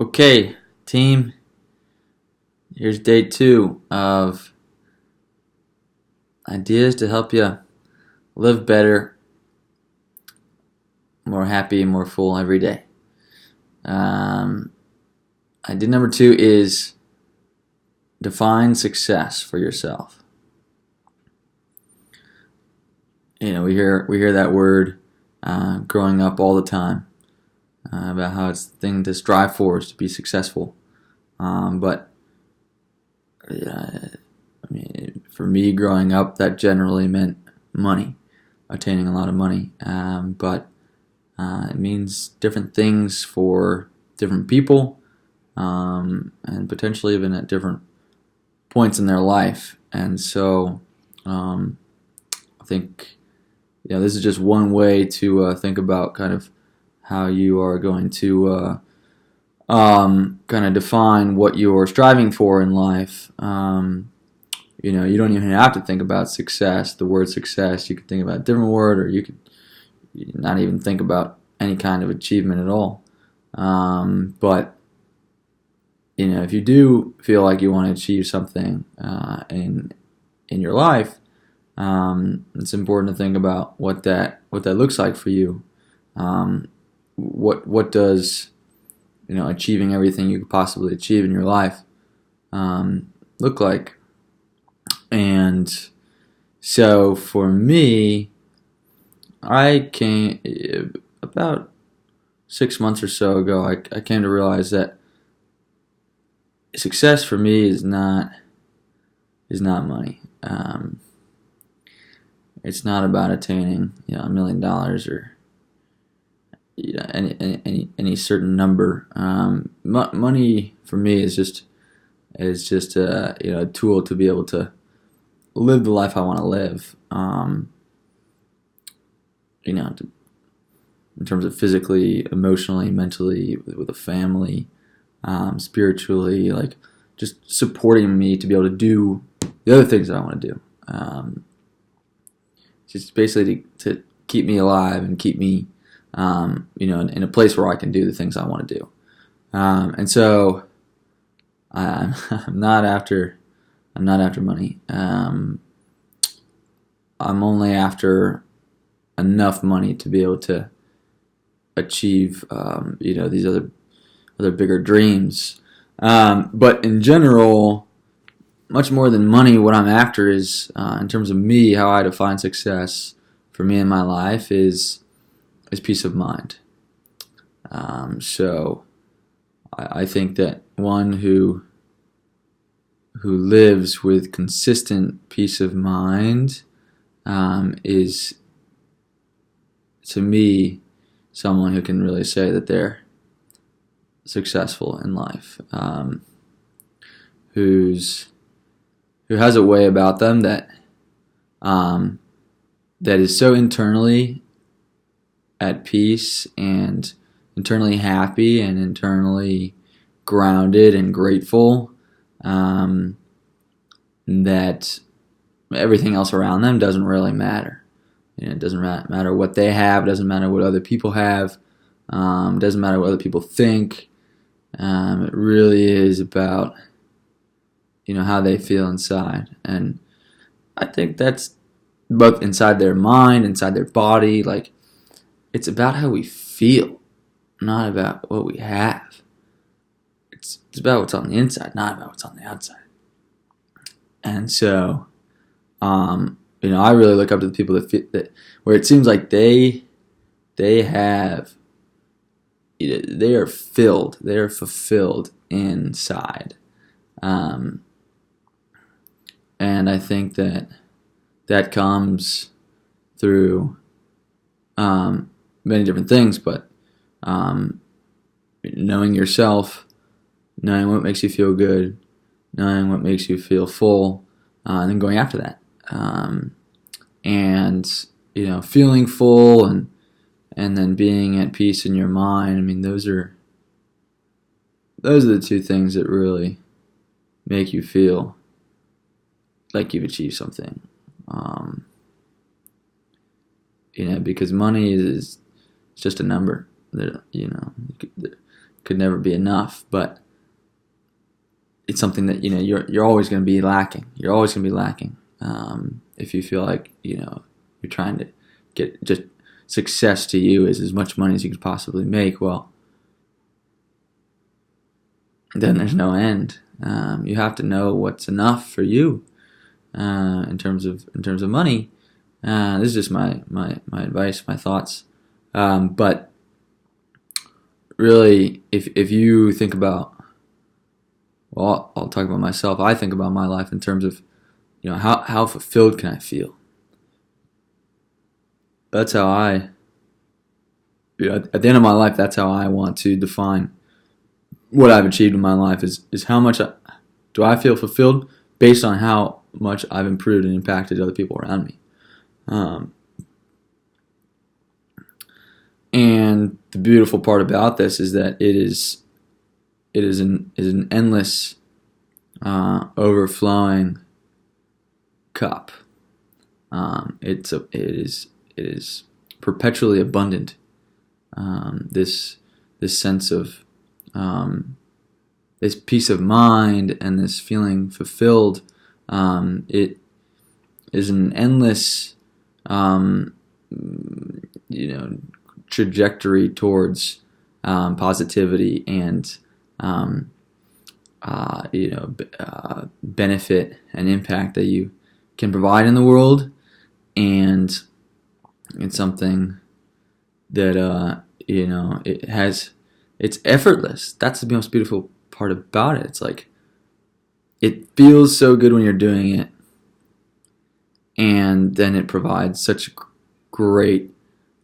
Okay, team, here's day 2 of ideas to help you live better, more happy, more full every day. Idea number 2 is define success for yourself. We hear that word growing up all the time about how it's the thing to strive for is to be successful. But for me, growing up, that generally meant money, attaining a lot of money. But it means different things for different people, and potentially even at different points in their life. And so, I think this is just one way to think about kind of how you are going to kind of define what you're striving for in life. You don't even have to think about success, the word success. You could think about a different word, or you could not even think about any kind of achievement at all. But if you do feel like you want to achieve something in your life, it's important to think about what that looks like for you. What does achieving everything you could possibly achieve in your life look like? And so for me, I came about 6 months or so ago. I came to realize that success for me is not money. It's not about attaining $1 million or any certain number. Money for me is just a tool to be able to live the life I want to live. In terms of physically, emotionally, mentally, with a family, spiritually, like just supporting me to be able to do the other things that I want to do. Just basically to keep me alive and keep me, in a place where I can do the things I want to do. And so I'm not after money. I'm only after enough money to be able to achieve, these other bigger dreams. But in general, much more than money, what I'm after is, in terms of me, how I define success for me in my life is peace of mind. So I think that one who lives with consistent peace of mind is, to me, someone who can really say that they're successful in life, who has a way about them that is so internally at peace and internally happy and internally grounded and grateful, that everything else around them doesn't really matter. It doesn't matter what they have. It doesn't matter what other people have. It doesn't matter what other people think. It really is about how they feel inside. And I think that's both inside their mind, inside their body. Like, it's about how we feel, not about what we have. It's about what's on the inside, not about what's on the outside. And so, I really look up to the people that where it seems like they have, they are filled, they are fulfilled inside. And I think that comes through many different things, but knowing yourself, knowing what makes you feel good, knowing what makes you feel full, and then going after that. And feeling full and then being at peace in your mind. I mean, those are the two things that really make you feel like you've achieved something. Because money is just a number. there could never be enough, but it's something that you're always going to be lacking. You're always going to be lacking if you feel like you're trying to get just success to you is as much money as you could possibly make. Well, then there's no end. You have to know what's enough for you in terms of money. This is just my advice, my thoughts. But really, if you think about, well, I'll talk about myself. I think about my life in terms of, how fulfilled can I feel? That's how at the end of my life, that's how I want to define what I've achieved in my life is how much do I feel fulfilled based on how much I've improved and impacted other people around me. And the beautiful part about this is that it is an endless overflowing cup. It is perpetually abundant. This sense of this peace of mind and this feeling fulfilled. It is an endless, trajectory towards positivity and benefit and impact that you can provide in the world, and it's something that it's effortless. That's the most beautiful part about it. It's like it feels so good when you're doing it, and then it provides such great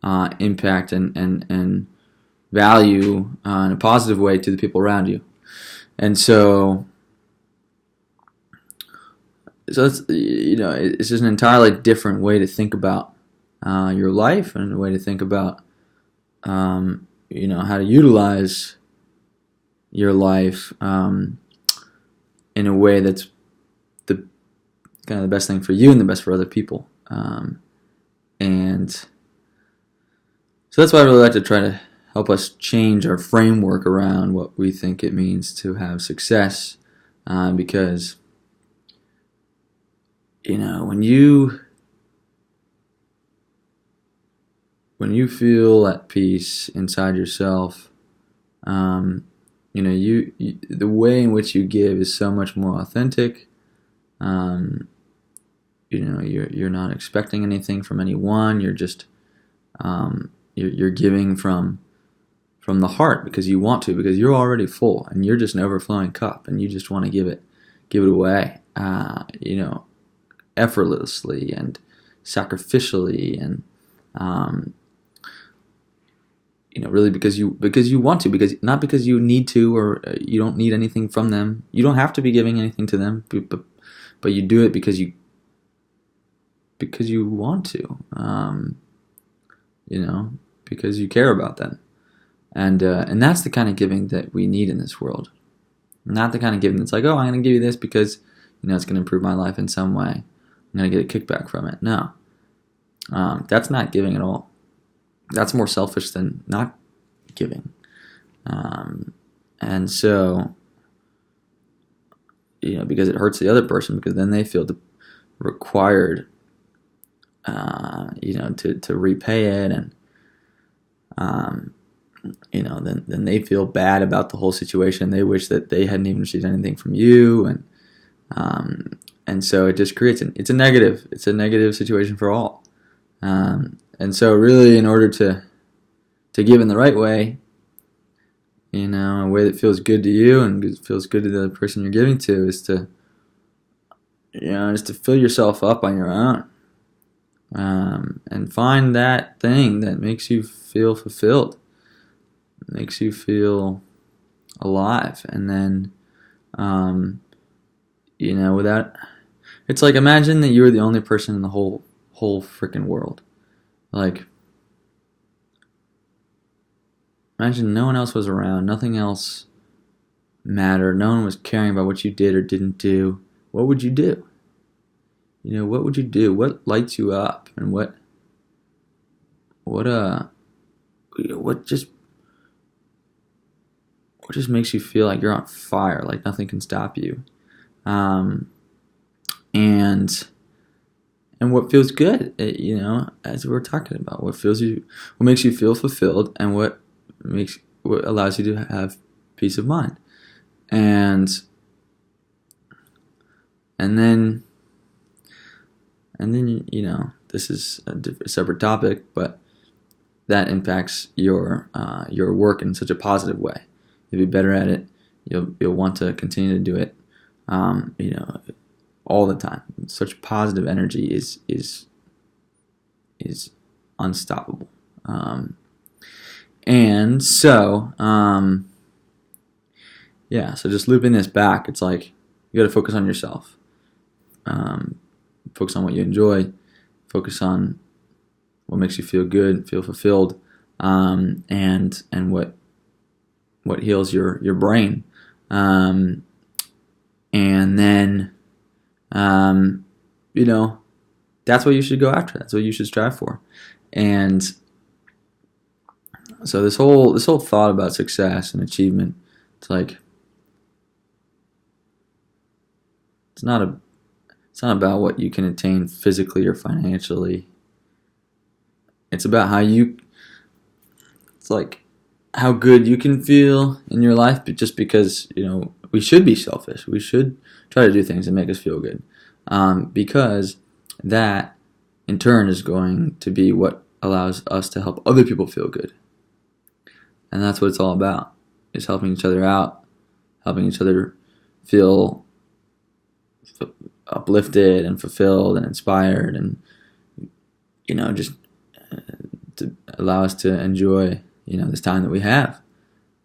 impact and value in a positive way to the people around you. And so it's it's just an entirely different way to think about your life and a way to think about how to utilize your life in a way that's the kind of the best thing for you and the best for other people. And so that's why I really like to try to help us change our framework around what we think it means to have success, because when you feel at peace inside yourself, the way in which you give is so much more authentic. You're not expecting anything from anyone. You're just you're giving from the heart because you want to, because you're already full and you're just an overflowing cup and you just want to give it away, effortlessly and sacrificially and really because you want to, because not because you need to or you don't need anything from them. You don't have to be giving anything to them, but you do it because you want to, because you care about them, and that's the kind of giving that we need in this world. Not the kind of giving that's like, oh, I'm going to give you this because it's going to improve my life in some way. I'm going to get a kickback from it. No, that's not giving at all. That's more selfish than not giving. And so, because it hurts the other person, because then they feel required, to repay it, and then they feel bad about the whole situation. They wish that they hadn't even received anything from you, and so it just creates it's a negative situation for all. And so really, in order to give in the right way, a way that feels good to you and feels good to the other person you're giving to, is to fill yourself up on your own, and find that thing that makes you feel fulfilled, makes you feel alive, and then without, it's like, imagine that you were the only person in the whole freaking world. Like, imagine no one else was around, nothing else mattered, no one was caring about what you did or didn't do. What would you do? What would you do? What lights you up? And what just what just makes you feel like you're on fire, like nothing can stop you, um, and what feels good, as we're talking about, what makes you feel fulfilled, and what allows you to have peace of mind, and then this is a separate topic, but that impacts your work in such a positive way. You'll be better at it. You'll want to continue to do it. All the time. Such positive energy is unstoppable. And so, so just looping this back, it's like you got to focus on yourself. Focus on what you enjoy. Focus on what makes you feel good, feel fulfilled, and what heals your brain. And then, that's what you should go after. That's what you should strive for. And so this whole thought about success and achievement, it's like, it's not about what you can attain physically or financially. It's about it's like how good you can feel in your life, but just because, we should be selfish. We should try to do things that make us feel good. Because that, in turn, is going to be what allows us to help other people feel good. And that's what it's all about, is helping each other out, helping each other feel uplifted and fulfilled and inspired, and, just to allow us to enjoy, this time that we have.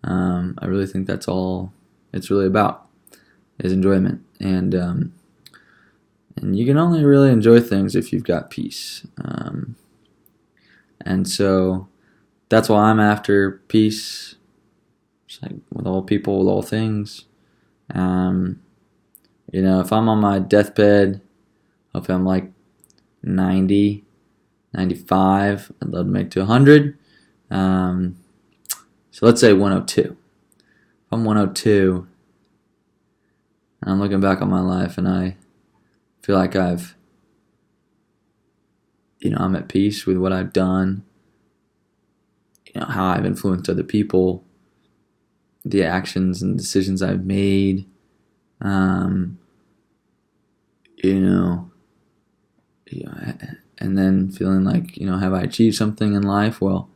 I really think that's all it's really about, is enjoyment. And you can only really enjoy things if you've got peace. And so that's why I'm after peace, just like with all people, with all things. If I'm on my deathbed, if I'm like 90, 95, I'd love to make it to 100. So let's say 102. If I'm 102, and I'm looking back on my life, and I feel like I'm at peace with what I've done, how I've influenced other people, the actions and decisions I've made, and then feeling like, have I achieved something in life? Well,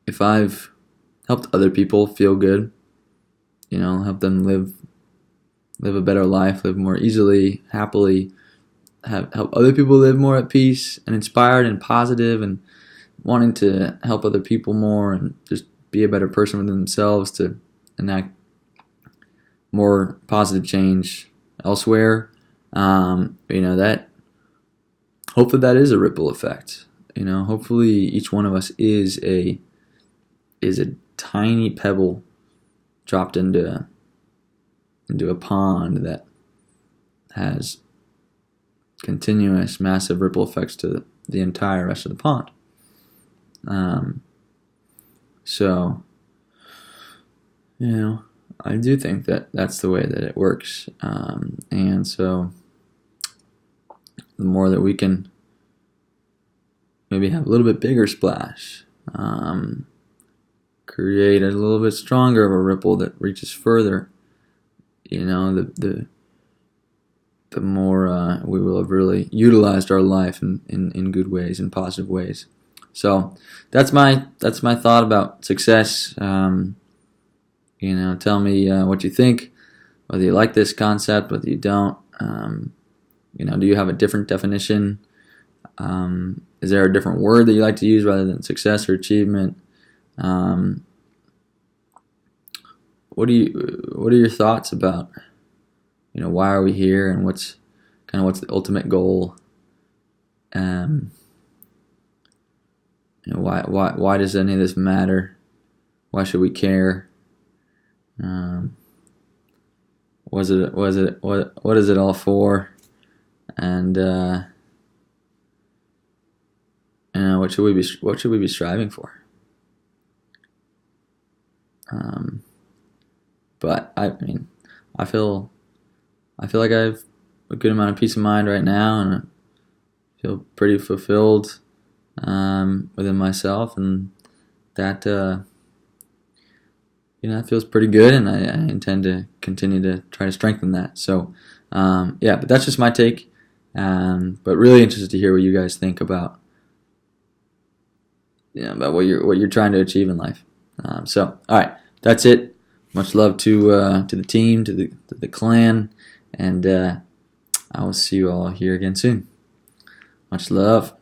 if I've helped other people feel good, help them live a better life, live more easily, happily, help other people live more at peace and inspired and positive, and wanting to help other people more and just be a better person within themselves to enact more positive change elsewhere. That hopefully that is a ripple effect. Hopefully each one of us is a tiny pebble dropped into a pond that has continuous massive ripple effects to the entire rest of the pond. So I do think that that's the way that it works. And so the more that we can maybe have a little bit bigger splash, create a little bit stronger of a ripple that reaches further, the more we will have really utilized our life in good ways, in positive ways. So that's my thought about success. Tell me what you think, whether you like this concept, whether you don't. Do you have a different definition? Is there a different word that you like to use rather than success or achievement? What are your thoughts about, why are we here, and what's the ultimate goal? Why does any of this matter? Why should we care? What is it all for? And what should we be striving for? But I mean, I feel like I have a good amount of peace of mind right now, and I feel pretty fulfilled within myself, and that that feels pretty good, and I intend to continue to try to strengthen that. So but that's just my take. But really interested to hear what you guys think about about what you're trying to achieve in life. So all right, that's it. Much love to the team, to the clan, and I will see you all here again soon. Much love.